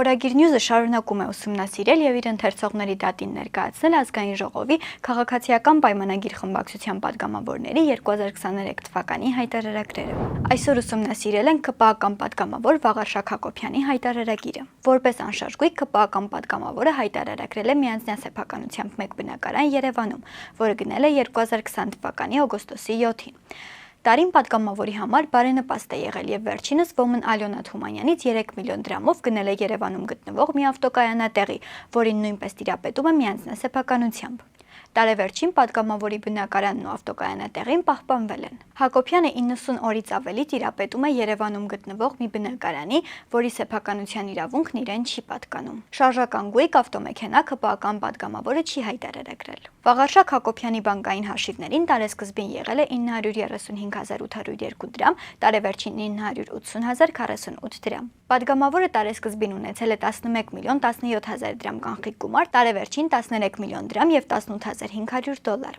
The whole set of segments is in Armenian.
Օրագիր Նյուզը շարունակում է ուսումնասիրել եւ իր ընթերցողների դատին ներկայացնել ազգային ժողովի քաղաքացիական պայմանագիր խմբակցության падգամավորների 2023 թվականի հայտարարագրերը։ Այսօր ուսումնասիրել են ԿՊԱ-ական падգամավոր Վաղարշակ Հակոբյանի հայտարարագիրը։ Որպես անշարժույթ ԿՊԱ-ական падգամավորը հայտարարագրել է միանձնյա սեփականությամբ մեկ բնակարան Երևանում, որը գնել է 2020 թվականի օգոստոսի 7-ին։ Տարին падգամավորի համար բարենպաստ է եղել եւ վերջինս Ոմն Ալյոնա Թումանյանից 3 միլիոն դրամով գնել է Երևանում գտնվող մի ավտոկայանատեղի, որին նույնպես տիրապետում է միանձնյա սեփականությամբ։ Տարեվերջին падգամավորի բնակարանն ու ավտոկայանատեղին պահպանվել են։ Հակոբյանը 90 օրից ավելի տիրապետում է Երևանում գտնվող մի բնակարանի, որի սեփականության իրավունքն իրեն չի պատկանում։ Շարժական գույք ավտոմեքենա ԿՊԱ-ական падգամավորը չի հայտարարագրել։ Վաղարշակ Հակոբյանի բանկային հաշիվներին տարեսկզբին եղել է 935.802 դրամ, տարեվերջին 980.048 դրամ։ Падգամավորը տարեսկզբին ունեցել է 11 միլիոն 17 հազար դրամ կանխիկ գումար, տարեվերջին 13 միլիոն դրամ եւ 18.500 դոլար։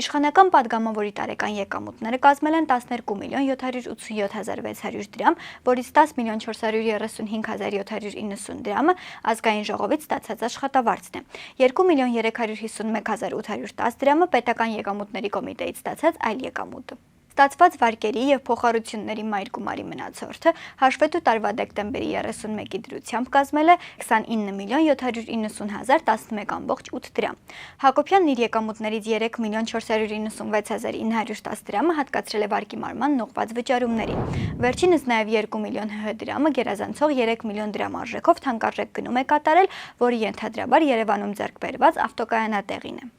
Իշխանական падգամավորի տարեկան եկամուտները կազմել են 12 միլիոն 787.600 դրամ, որից 10 միլիոն 435.790 դրամը ազգային ժողովից ստացած աշխատավարձն է, 2 միլիոն 351.810 դրամը պետական եկամուտների կոմիտեից ստացած այլ եկամուտը։ Ստացված վարկերի եւ փոխառությունների մայր գումարի մնացորդը հաշվետու տարվա դեկտեմբերի 31-ի դրությամբ կազմել է 29 միլիոն 790.011.8 դրամ։ Հակոբյանն իր եկամուտներից 3 միլիոն 496.910 դրամը հատկացրել է վարկի մարման նողված վճարումներին։ Վերջինս նաեւ 2 միլիոն ՀՀ դրամը գերազանցող 3 միլիոն դրամ արժեքով թանկարժեք գնում է կատարել, որը ենթադրաբար Երևանում ձեռք բերված ավտոկայանատեղին է։